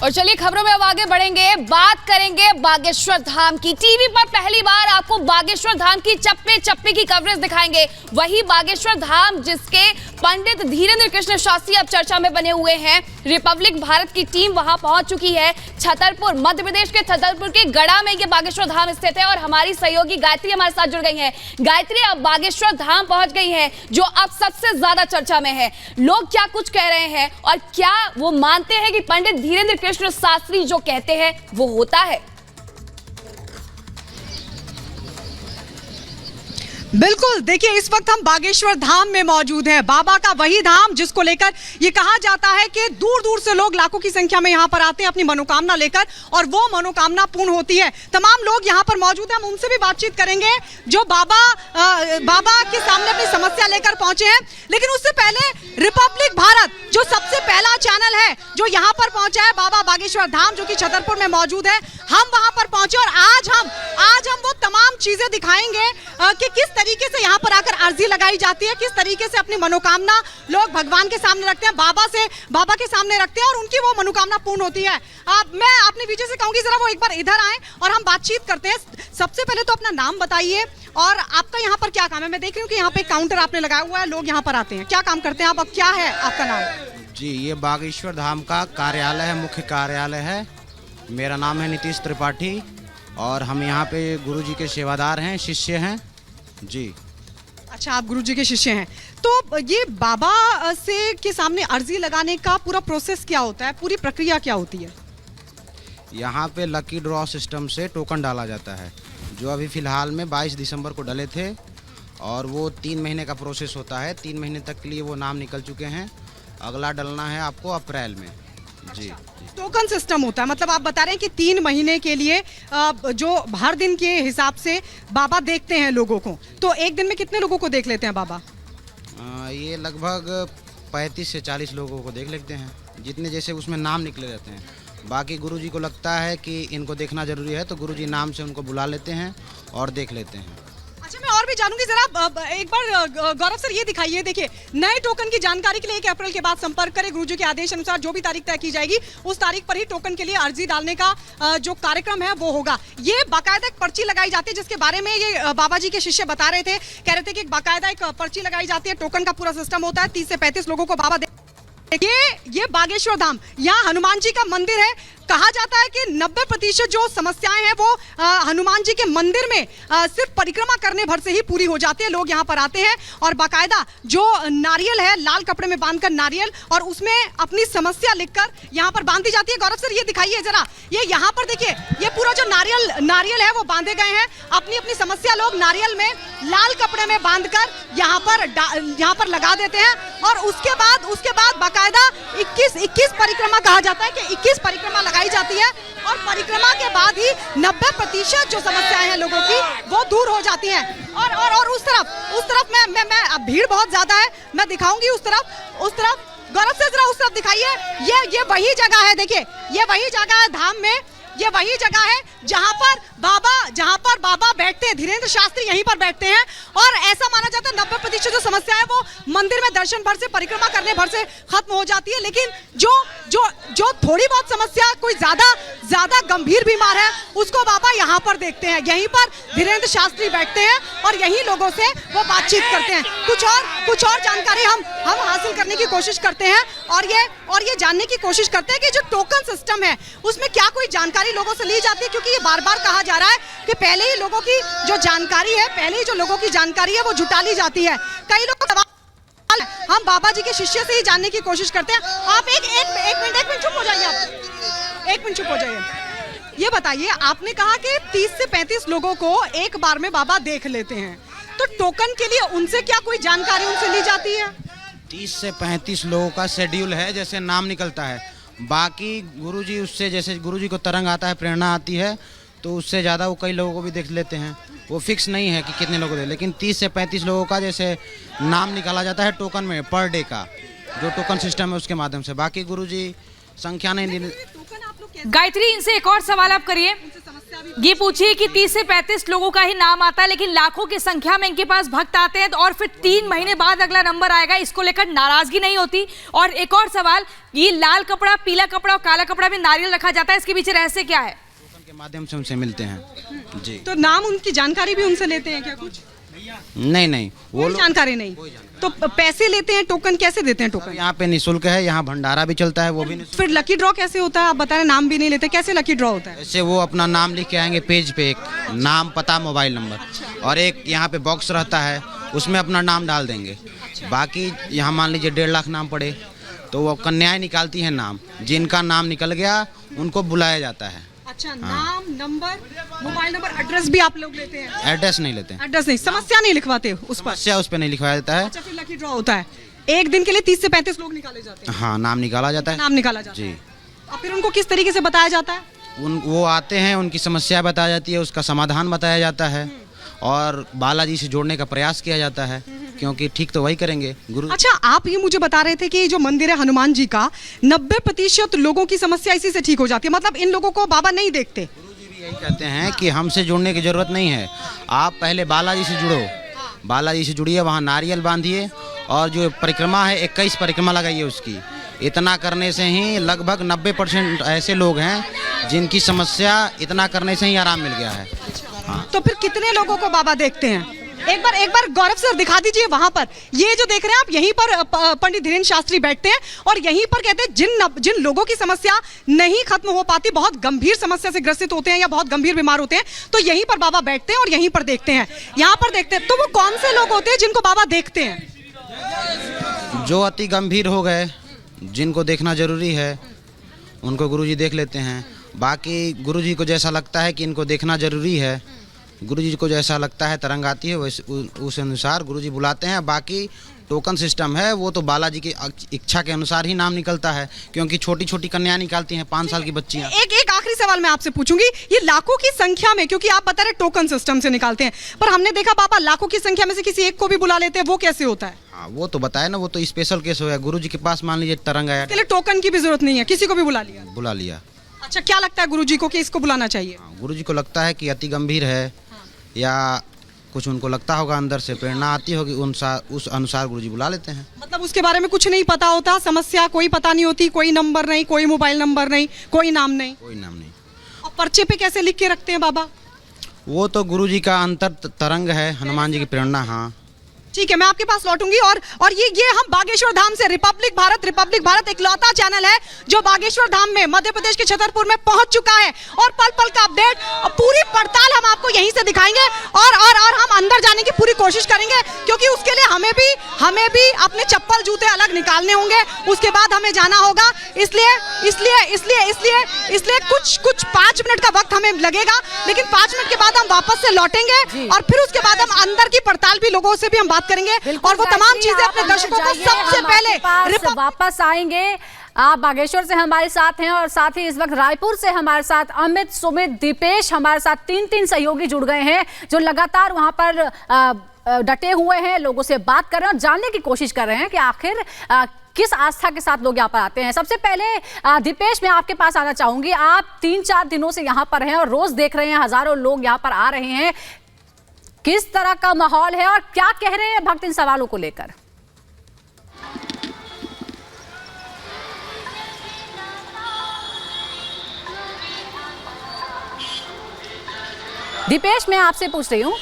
और चलिए खबरों में अब आगे बढ़ेंगे, बात करेंगे बागेश्वर धाम की। टीवी पर पहली बार आपको बागेश्वर धाम की चप्पे चप्पे की कवरेज दिखाएंगे। वही बागेश्वर धाम जिसके पंडित धीरेन्द्र कृष्ण शास्त्री अब चर्चा में बने हुए हैं। रिपब्लिक भारत की टीम वहां पहुंच चुकी है। छतरपुर, मध्य प्रदेश के छतरपुर के गढ़ा में ये बागेश्वर धाम स्थित है और हमारी सहयोगी गायत्री हमारे साथ जुड़ गई है। गायत्री, अब बागेश्वर धाम पहुंच गई है जो अब सबसे ज्यादा चर्चा में है। लोग क्या कुछ कह रहे हैं और क्या वो मानते हैं कि पंडित धीरेन्द्र कृष्ण शास्त्री जो कहते हैं वो होता है? बिल्कुल, देखिए इस वक्त हम बागेश्वर धाम में मौजूद हैं। बाबा का वही धाम जिसको लेकर ये कहा जाता है कि दूर दूर से लोग लाखों की संख्या में यहाँ पर आते हैं अपनी मनोकामना लेकर और वो मनोकामना पूर्ण होती है। तमाम लोग यहाँ पर मौजूद हैं, हम उनसे भी बातचीत करेंगे जो बाबा के सामने अपनी समस्या लेकर पहुंचे हैं। लेकिन उससे पहले रिपब्लिक भारत जो सबसे पहला चैनल है जो यहाँ पर पहुंचा है बाबा बागेश्वर धाम जो कि छतरपुर में मौजूद है, हम वहां पर पहुंचे और आज हम वो तमाम चीजें दिखाएंगे कि किस तरीके से यहाँ पर आकर अर्जी लगाई जाती है, किस तरीके से अपनी मनोकामना लोग भगवान के सामने रखते हैं, बाबा के सामने रखते हैं और उनकी वो मनोकामना पूर्ण होती है। मैं अपने विजय से कहूंगी जरा वो एक बार इधर आए और हम बातचीत करते हैं। सबसे पहले तो अपना नाम बताइए और आपका यहाँ पर क्या काम है। मैं देख रही हूँ कि यहाँ पे काउंटर आपने लगाया हुआ है, लोग यहाँ पर आते हैं, क्या काम करते हैं आप, क्या है आपका नाम? जी, ये बागेश्वर धाम का कार्यालय है, मुख्य कार्यालय है। मेरा नाम है नीतीश त्रिपाठी और हम यहाँ पे गुरुजी के सेवादार हैं, शिष्य हैं जी। अच्छा, आप गुरुजी के शिष्य हैं। तो ये बाबा से के सामने अर्जी लगाने का पूरा प्रोसेस क्या होता है, पूरी प्रक्रिया क्या होती है? यहाँ पे लकी ड्रॉ सिस्टम से टोकन डाला जाता है जो अभी फ़िलहाल में 22 दिसंबर को डले थे और वो 3 महीने का प्रोसेस होता है। 3 महीने तक के लिए वो नाम निकल चुके हैं। अगला डलना है आपको अप्रैल में जी। टोकन सिस्टम होता है, मतलब आप बता रहे हैं कि 3 महीने के लिए जो हर दिन के हिसाब से बाबा देखते हैं लोगों को। तो एक दिन में कितने लोगों को देख लेते हैं बाबा? ये लगभग 35 से 40 लोगों को देख लेते हैं, जितने जैसे उसमें नाम निकले रहते हैं। बाकी गुरुजी को लगता है कि इनको देखना जरूरी है तो गुरुजी नाम से उनको बुला लेते हैं और देख लेते हैं। अच्छा, मैं और भी जानूंगी जरा एक बार गौरव सर ये दिखाइए। देखिए, नए टोकन की जानकारी के लिए 1 अप्रैल के बाद संपर्क करें। गुरुजी के आदेश अनुसार जो भी तारीख तय की जाएगी उस तारीख पर ही टोकन के लिए अर्जी डालने का जो कार्यक्रम है वो होगा। ये बाकायदा एक पर्ची लगाई जाती है जिसके बारे में ये बाबा जी के शिष्य बता रहे थे, कह रहे थे कि बाकायदा एक पर्ची लगाई जाती है, टोकन का पूरा सिस्टम होता है। 30 से 35 लोगों को बाबा ये बागेश्वर धाम, यहाँ हनुमान जी का मंदिर है। कहा जाता है कि 90% जो समस्याएं हैं वो हनुमान जी के मंदिर में सिर्फ परिक्रमा करने भर से ही पूरी हो जाती है। लोग यहाँ पर आते हैं और बाकायदा जो नारियल है लाल कपड़े में बांधकर नारियल और उसमें अपनी समस्या लिखकर यहाँ पर बांधी जाती है। गौरव सर ये दिखाइए जरा, ये यहाँ पर देखिए, ये पूरा जो नारियल है वो बांधे गए हैं। अपनी अपनी समस्या लोग नारियल में लाल कपड़े में बांधकर यहाँ पर लगा देते हैं और उसके बाद बाकायदा 21 परिक्रमा कहा जाता है कि 21 परिक्रमा लगाई जाती है और परिक्रमा के बाद ही 90% जो समस्याएं हैं लोगों की वो दूर हो जाती हैं। और उस तरफ मैं भीड़ बहुत ज्यादा है, मैं दिखाऊंगी उस तरफ। गौरव से जरा उस तरफ दिखाइए। ये वही जगह है, देखिए ये वही जगह है धाम में, ये वही जगह है जहां पर बाबा बैठते हैं। धीरेन्द्र शास्त्री यहीं पर बैठते हैं और ऐसा माना जाता है 90% जो समस्या है वो मंदिर में दर्शन भर से परिक्रमा करने भर से खत्म हो जाती है। लेकिन जो थोड़ी बहुत समस्या, कोई ज्यादा गंभीर बीमार है उसको बाबा यहाँ पर देखते हैं। यहीं पर धीरेन्द्र शास्त्री बैठते हैं और यहीं लोगों से वो बातचीत करते हैं। कुछ और जानकारी हम हासिल करने की कोशिश करते हैं और ये जानने की कोशिश करते हैं कि जो टोकन सिस्टम है उसमें क्या कोई जानकारी लोगों से ली जाती है, क्योंकि ये बार-बार कहा जा रहा है कि पहले ही लोगों की जो जानकारी है वो जुटा ली जाती है। कई लोग हम बाबा जी के शिष्य से ही जानने की कोशिश करते हैं। आप एक मिनट चुप हो जाइए, आप 1 मिनट चुप हो जाइए। ये बताइए, आपने कहा कि 30 से 35 लोगों को एक बार में बाबा देख लेते हैं, तो टोकन के लिए उनसे क्या कोई जानकारी उनसे ली जाती है? 30 से 35 लोगों का शेड्यूल है, जैसे नाम निकलता है। बाकी गुरुजी उससे, जैसे गुरुजी को तरंग आता है, प्रेरणा आती है तो उससे ज़्यादा वो कई लोगों को भी देख लेते हैं। वो फिक्स नहीं है कि कितने लोगों को, लेकिन 30 से 35 लोगों का जैसे नाम निकाला जाता है टोकन में, पर डे का जो टोकन सिस्टम है उसके माध्यम से। बाकी गुरुजी संख्या नहीं। गायत्री, इनसे एक और सवाल आप करिए। ये पूछिए कि 30 से 35 लोगों का ही नाम आता है, लेकिन लाखों की संख्या में इनके पास भक्त आते हैं और फिर 3 महीने बाद अगला नंबर आएगा, इसको लेकर नाराजगी नहीं होती। और एक और सवाल, ये लाल कपड़ा, पीला कपड़ा और काला कपड़ा में नारियल रखा जाता है, इसके पीछे रहस्य क्या है? टोकन के माध्यम से उनसे मिलते हैं जी। तो नाम, उनकी जानकारी भी उनसे लेते हैं क्या कुछ? नहीं, वो कोई लोग जानकारी नहीं। तो पैसे लेते हैं, टोकन कैसे देते हैं? टोकन यहाँ पे निःशुल्क है, यहाँ भंडारा भी चलता है, वो भी निःशुल्क। फिर लकी ड्रॉ कैसे होता है? आप बता रहे नाम भी नहीं लेते, कैसे लकी ड्रॉ होता है? जैसे वो अपना नाम लिख के आएंगे पेज पे, एक नाम, पता, मोबाइल नंबर, और एक यहाँ पे बॉक्स रहता है, उसमें अपना नाम डाल देंगे। बाकी यहाँ मान लीजिए 1.5 लाख नाम पड़े तो वो कन्याएं निकालती हैं नाम, जिनका नाम निकल गया उनको बुलाया जाता है। अच्छा, नाम, नंबर, मोबाइल नंबर, एड्रेस भी आप लोग लेते हैं? एड्रेस नहीं लेते हैं, एड्रेस नहीं, समस्या नहीं लिखवाते उस पर? समस्या उस पर नहीं लिखवाया जाता है। अच्छा, फिर लकी ड्रॉ होता है, एक दिन के लिए 30 से 35 लोग निकाले जाते हैं? हाँ, नाम निकाला जाता है। नाम निकाला जाता है जी। और फिर उनको किस तरीके से बताया जाता है? वो आते हैं, उनकी समस्या बताई जाती है, उसका समाधान बताया जाता है और बालाजी से जोड़ने का प्रयास किया जाता है, क्योंकि ठीक तो वही करेंगे गुरु। अच्छा, आप ये मुझे बता रहे थे कि जो मंदिर है हनुमान जी का, 90% लोगों की समस्या इसी से ठीक हो जाती है, मतलब इन लोगों को बाबा नहीं देखते? यही कहते हैं कि हमसे जुड़ने की जरूरत नहीं है, आप पहले बालाजी से जुड़ो, बालाजी से जुड़िए, वहाँ नारियल बांधिए और जो परिक्रमा है 21 परिक्रमा लगाइए उसकी। इतना करने से ही लगभग 90% ऐसे लोग हैं जिनकी समस्या इतना करने से ही आराम मिल गया है। हाँ। तो फिर कितने लोगों को बाबा देखते हैं? एक बार गौरव सर दिखा दीजिए वहां पर, ये जो देख रहे हैं आप, यहीं पर पंडित धीरेन्द्र शास्त्री बैठते हैं और यहीं पर कहते हैं जिन लोगों की समस्या नहीं खत्म हो पाती, बहुत गंभीर समस्या से ग्रसित होते हैं या बहुत गंभीर बीमार होते हैं, तो यहीं पर बाबा बैठते हैं और यहीं पर देखते हैं, यहाँ पर देखते हैं। तो वो कौन से लोग होते हैं जिनको बाबा देखते हैं? जो अति गंभीर हो गए, जिनको देखना जरूरी है, उनको गुरुजी देख लेते हैं। बाकी गुरुजी को जैसा लगता है कि इनको देखना जरूरी है, गुरुजी को जैसा लगता है, तरंग आती है, वैसे उस अनुसार गुरुजी बुलाते हैं। बाकी टोकन सिस्टम है, वो तो बालाजी की इच्छा के अनुसार ही नाम निकलता है, क्योंकि छोटी छोटी कन्या निकालती हैं, 5 साल की बच्चियां। एक आखिरी सवाल मैं आपसे पूछूंगी, ये लाखों की संख्या में, क्योंकि आप बता रहे टोकन सिस्टम से निकालते हैं, पर हमने देखा बाबा लाखों की संख्या में से किसी एक को भी बुला लेते हैं, वो कैसे होता है? हाँ, वो तो बताया ना, वो तो स्पेशल केस हो गया। गुरुजी के पास मान लीजिए तरंग आया, इसके लिए टोकन की भी जरूरत नहीं है, किसी को भी बुला लिया। अच्छा, क्या लगता है गुरुजी को कि इसको बुलाना चाहिए? गुरुजी को लगता है कि अति गंभीर है, या कुछ उनको लगता होगा, अंदर से प्रेरणा आती होगी, उस अनुसार गुरुजी बुला लेते हैं। मतलब उसके बारे में कुछ नहीं पता होता, समस्या कोई पता नहीं होती, कोई नंबर नहीं, कोई मोबाइल नंबर नहीं, कोई नाम नहीं? कोई नाम नहीं। और पर्चे पे कैसे लिख के रखते हैं बाबा? वो तो गुरुजी का अंतर तरंग है, हनुमान जी की प्रेरणा। हाँ, ठीक है, मैं आपके पास लौटूंगी। और ये हम बागेश्वर धाम से, रिपब्लिक भारत इकलौता चैनल है जो बागेश्वर धाम में मध्य प्रदेश के छतरपुर में पहुंच चुका है, और पल पल का अपडेट और पूरी पड़ताल हम आपको यहीं से दिखाएंगे, और हम अंदर जाने की पूरी कोशिश करेंगे, क्योंकि उसके लिए हमें भी अपने चप्पल जूते अलग निकालने होंगे, उसके बाद हमें जाना होगा। इसलिए कुछ 5 मिनट का वक्त हमें लगेगा, लेकिन 5 मिनट के बाद हम वापस से लौटेंगे और फिर उसके बाद हम अंदर की पड़ताल भी, लोगों से भी हम बात करेंगे, और वो तमाम चीजें अपने दर्शकों को सबसे पहले वापस आएंगे। आप बागेश्वर से हमारे साथ हैं और साथ ही इस वक्त रायपुर से हमारे साथ अमित, सुमित, दीपेश हमारे साथ 3 सहयोगी जुड़ गए हैं, जो लगातार वहां पर डटे हुए हैं, लोगों से बात कर रहे हैं और जानने की कोशिश कर रहे हैं कि आखिर किस आस्था के साथ लोग यहाँ पर आते हैं। सबसे पहले दीपेश, मैं आपके पास आना चाहूंगी। आप 3-4 दिनों से यहाँ पर हैं और रोज देख रहे हैं हजारों लोग यहाँ पर आ रहे हैं, किस तरह का माहौल है और क्या कह रहे हैं भक्त इन सवालों को लेकर? दीपेश, मैं आपसे पूछ रही हूँ।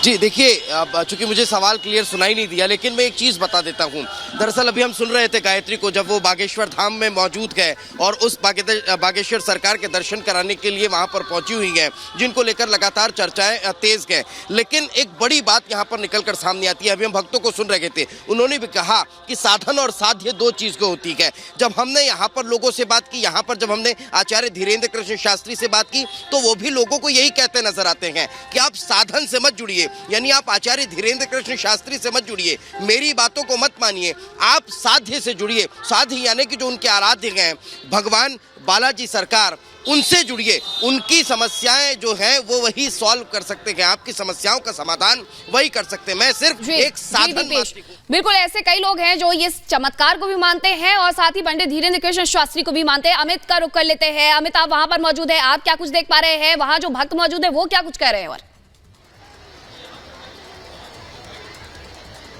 जी देखिए, चूंकि मुझे सवाल क्लियर सुनाई नहीं दिया, लेकिन मैं एक चीज़ बता देता हूँ। दरअसल अभी हम सुन रहे थे गायत्री को, जब वो बागेश्वर धाम में मौजूद गए और उस बागेश्वर सरकार के दर्शन कराने के लिए वहाँ पर पहुँची हुई हैं, जिनको लेकर लगातार चर्चाएं तेज गए। लेकिन एक बड़ी बात यहाँ पर निकल कर सामने आती है। अभी हम भक्तों को सुन रहे थे, उन्होंने भी कहा कि साधन और साध्य 2 चीज़ को होती है। जब हमने यहाँ पर लोगों से बात की, यहाँ पर जब हमने आचार्य धीरेन्द्र कृष्ण शास्त्री से बात की, तो वो भी लोगों को यही कहते नजर आते हैं कि आप साधन से मत जुड़िए, यानी आप आचार्य धीरेन्द्र कृष्ण शास्त्री से मत जुड़िए, मेरी बातों को मत मानिए, आप साध्य से जुड़िए। साध्य यानी कि जो उनके आराध्य हैं भगवान बालाजी सरकार, उनसे जुड़िए, उनकी समस्याएं जो हैं वो वही सॉल्व कर सकते हैं, आपकी समस्याओं का समाधान वही कर सकते हैं। मैं सिर्फ एक साधन मात्र हूं। बिल्कुल ऐसे कई लोग हैं जो ये चमत्कार को भी मानते हैं और साथ ही पंडित धीरेन्द्र कृष्ण शास्त्री को भी मानते हैं। अमित का रुख कर लेते हैं। अमित, आप वहां पर मौजूद है, आप क्या कुछ देख पा रहे हैं? वहां जो भक्त मौजूद है वो क्या कुछ कह रहे हैं? और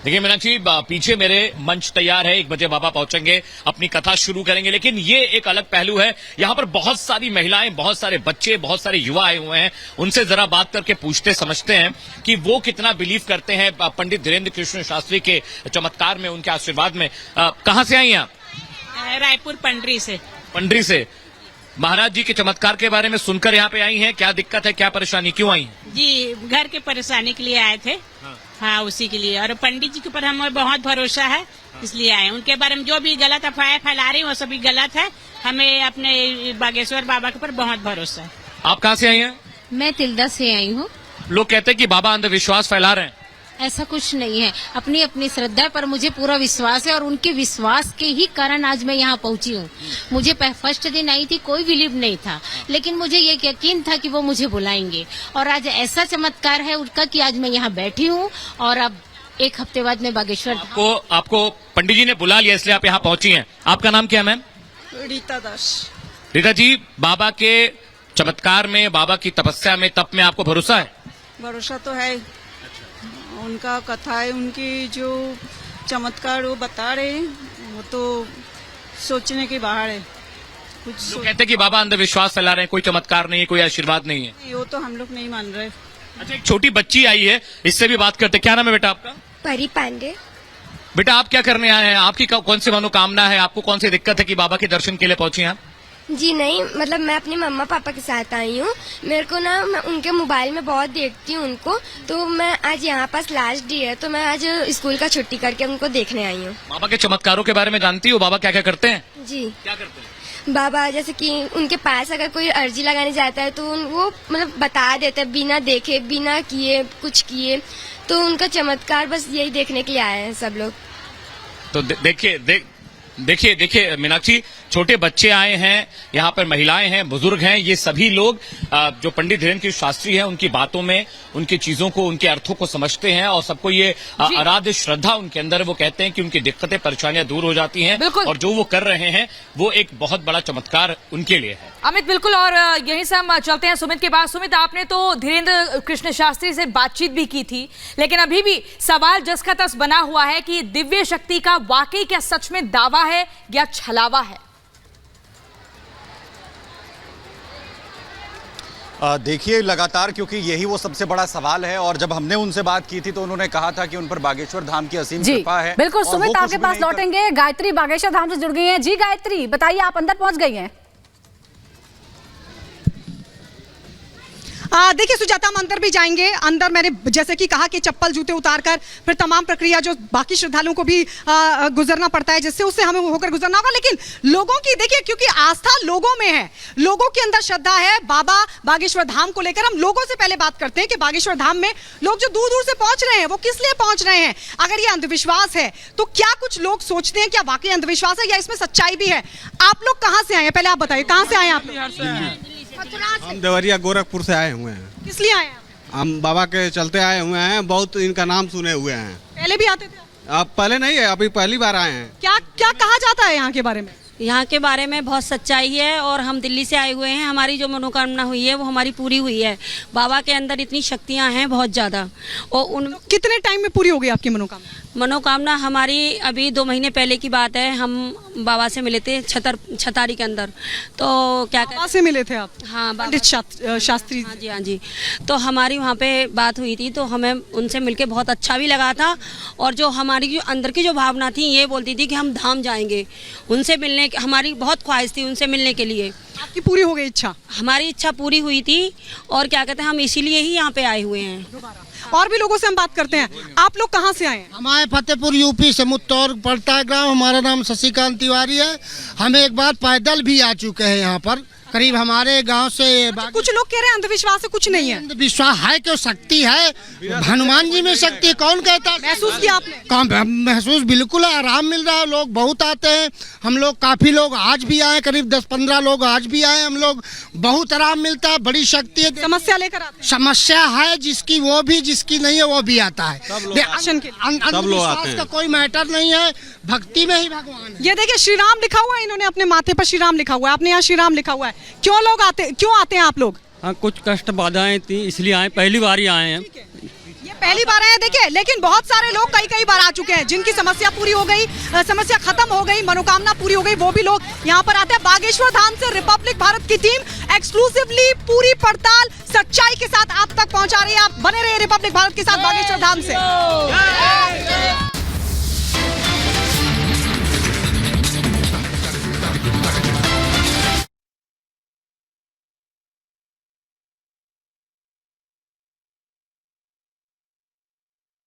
देखिए मीनाक्षी, पीछे मेरे मंच तैयार है, 1 बजे बाबा पहुंचेंगे, अपनी कथा शुरू करेंगे। लेकिन ये एक अलग पहलू है, यहाँ पर बहुत सारी महिलाएं, बहुत सारे बच्चे, बहुत सारे युवा आए हुए हैं। उनसे जरा बात करके पूछते समझते हैं कि वो कितना बिलीव करते हैं पंडित धीरेन्द्र कृष्ण शास्त्री के चमत्कार में, उनके आशीर्वाद में। कहाँ से आई हैं आप? रायपुर पंडरी से। पंडरी से। महाराज जी के चमत्कार के बारे में सुनकर यहाँ पे आई हैं, क्या दिक्कत है, क्या परेशानी, क्यों आई हैं? जी, घर के परेशानी के लिए आए थे। हाँ, उसी के लिए। और पंडित जी के ऊपर हमें बहुत भरोसा है, इसलिए आए। उनके बारे में जो भी गलत अफवाहें फैला रही वो सभी गलत है। हमें अपने बागेश्वर बाबा के ऊपर बहुत भरोसा है। आप कहाँ से आई हैं? मैं तिल्दा से आई हूँ। लोग कहते हैं कि बाबा अंधविश्वास फैला रहे हैं। ऐसा कुछ नहीं है, अपनी अपनी श्रद्धा पर मुझे पूरा विश्वास है और उनके विश्वास के ही कारण आज मैं यहाँ पहुँची हूँ। मुझे फर्स्ट दिन आई थी, कोई बिलीव नहीं था, लेकिन मुझे ये यकीन था कि वो मुझे बुलाएंगे और आज ऐसा चमत्कार है उनका कि आज मैं यहाँ बैठी हूँ और अब 1 हफ्ते बाद मैं बागेश्वर आपको पंडित जी ने बुला लिया इसलिए आप यहाँ पहुंची हैं। आपका नाम क्या है मैम? रीता दास। रीता जी, बाबा के चमत्कार में, बाबा की तपस्या में, तप में आपको भरोसा है? भरोसा तो है। उनका कथा है, उनकी जो चमत्कार वो बता रहे हैं वो तो सोचने के बाहर है। कुछ लोग कहते हैं कि बाबा अंधविश्वास फैला रहे हैं, कोई चमत्कार नहीं है, कोई आशीर्वाद नहीं है। वो तो हम लोग नहीं मान रहे। अच्छा, एक छोटी बच्ची आई है, इससे भी बात करते। क्या नाम है बेटा आपका? परी पांडे। बेटा, आप क्या करने आए हैं? आपकी कौन सी मनोकामना है? आपको कौन सी दिक्कत है कि बाबा के दर्शन के लिए पहुंचे हैं? जी नहीं, मतलब मैं अपनी मम्मा पापा के साथ आई हूँ। मेरे को ना, मैं उनके मोबाइल में बहुत देखती हूँ उनको, तो मैं आज यहाँ पास लास्ट डे है तो मैं आज स्कूल का छुट्टी करके उनको देखने आई हूँ। बाबा के चमत्कारों के बारे में जानती हो? बाबा क्या क्या करते हैं? जी, क्या करते हैं बाबा? जैसे कि उनके पास अगर कोई अर्जी लगाने जाता है तो वो मतलब बता देते हैं, बिना देखे, बिना किए, कुछ किए। तो उनका चमत्कार बस यही देखने के लिए आए हैं सब लोग। तो देखिए मीनाक्षी, छोटे बच्चे आए हैं, यहाँ पर महिलाएं हैं, बुजुर्ग हैं, ये सभी लोग जो पंडित धीरेन्द्र कृष्ण शास्त्री हैं उनकी बातों में, उनकी चीजों को, उनके अर्थों को समझते हैं और सबको ये आराध्य श्रद्धा उनके अंदर। वो कहते हैं कि उनकी दिक्कतें, परेशानियां दूर हो जाती हैं और जो वो कर रहे हैं वो एक बहुत बड़ा चमत्कार उनके लिए है। अमित, बिल्कुल। और यहीं से हम चलते हैं सुमित के पास। सुमित, आपने तो धीरेन्द्र कृष्ण शास्त्री से बातचीत भी की थी, लेकिन अभी भी सवाल जस का तस बना हुआ है कि दिव्य शक्ति का वाकई क्या सच में दावा है या छलावा है? देखिए, लगातार, क्योंकि यही वो सबसे बड़ा सवाल है और जब हमने उनसे बात की थी तो उन्होंने कहा था कि उन पर बागेश्वर धाम की असीम कृपा है। बिल्कुल सुमित, आपके पास लौटेंगे। गायत्री बागेश्वर धाम से जुड़ गई हैं। जी गायत्री, बताइए, आप अंदर पहुंच गई हैं? देखिए सुजाता, हम अंदर भी जाएंगे। अंदर मैंने जैसे कि कहा कि चप्पल जूते उतारकर फिर तमाम प्रक्रिया जो बाकी श्रद्धालुओं को भी गुजरना पड़ता है, जिससे उससे हमें होकर गुजरना होगा। लेकिन लोगों की, देखिए, क्योंकि आस्था लोगों में है, लोगों के अंदर श्रद्धा है बाबा बागेश्वर धाम को लेकर। हम लोगों से पहले बात करते हैं कि बागेश्वर धाम में लोग जो दूर दूर से पहुंच रहे हैं वो किस लिए पहुंच रहे हैं? अगर ये अंधविश्वास है तो क्या कुछ लोग सोचते हैं क्या वाकई अंधविश्वास है या इसमें सच्चाई भी है? आप लोग कहाँ से आए हैं? पहले आप बताइए, कहाँ से आए हैं आप? हम देवरिया गोरखपुर से आए हुए हैं। किस लिए आए हैं? हम बाबा के चलते आए हुए हैं, बहुत इनका नाम सुने हुए हैं। पहले भी आते थे? आप पहले नहीं है, अभी पहली बार आए हैं। क्या क्या कहा जाता है यहाँ के बारे में? यहाँ के बारे में बहुत सच्चाई है और हम दिल्ली से आए हुए हैं। हमारी जो मनोकामना हुई है वो हमारी पूरी हुई है। बाबा के अंदर इतनी शक्तियाँ हैं बहुत ज़्यादा। और उन कितने टाइम में पूरी हो गई आपकी मनोकामना? मनोकामना हमारी अभी 2 महीने पहले की बात है। हम बाबा से मिले थे छतारी के अंदर। तो क्या बाबा से मिले थे आप? हाँ, पंडित शास्त्री। हाँ जी, हाँ जी। तो हमारी वहाँ पे बात हुई थी तो हमें उनसे मिलके बहुत अच्छा भी लगा था। और जो हमारी जो अंदर की जो भावना थी ये बोलती थी कि हम धाम जाएंगे। उनसे मिलने, हमारी बहुत ख्वाहिश थी उनसे मिलने के लिए। आपकी पूरी हो गई इच्छा? हमारी इच्छा पूरी हुई थी और क्या कहते हैं, हम इसीलिए ही यहाँ पे आए हुए हैं। और भी लोगों से हम बात करते हैं। आप लोग कहाँ से आए हैं? हमारे फतेहपुर यूपी से मुत्तौर पड़ता है ग्राम। हमारा नाम शशिकांत तिवारी है। हम एक बार पैदल भी आ चुके हैं यहाँ पर। करीब हमारे गांव से कुछ लोग कह रहे हैं अंधविश्वास है, कुछ नहीं है। विश्वास है, क्यों शक्ति है, हनुमान जी में शक्ति है, कौन कहता है? महसूस किया आपने? कौन महसूस बिल्कुल है, आराम मिल रहा है, लोग बहुत आते हैं, हम लोग काफी लोग आज भी आए, करीब 10-15 लोग आज भी आए, हम लोग बहुत आराम मिलता है, बड़ी शक्ति है। समस्या लेकर आते हैं? समस्या है जिसकी वो भी, जिसकी नहीं है वो भी आता है। अंधविश्वास का कोई मैटर नहीं है, भक्ति में ही भगवान है। ये देखिए श्री राम लिखा हुआ है, इन्होंने अपने माथे पर श्री राम लिखा हुआ है, अपने यहाँ श्री राम लिखा हुआ है। क्यों आते हैं आप लोग? हाँ, कुछ कष्ट बाधाएं थी इसलिए आए, पहली बार ही आए हैं। ये पहली बार आए हैं, देखिए, लेकिन बहुत सारे लोग कई बार आ चुके हैं, जिनकी समस्या पूरी हो गई, समस्या खत्म हो गई, मनोकामना पूरी हो गई, वो भी लोग यहाँ पर आते हैं। बागेश्वर धाम से रिपब्लिक भारत की टीम एक्सक्लूसिवली पूरी पड़ताल सच्चाई के साथ आप तक पहुँचा रही है। आप बने रहे रिपब्लिक भारत के साथ बागेश्वर धाम से।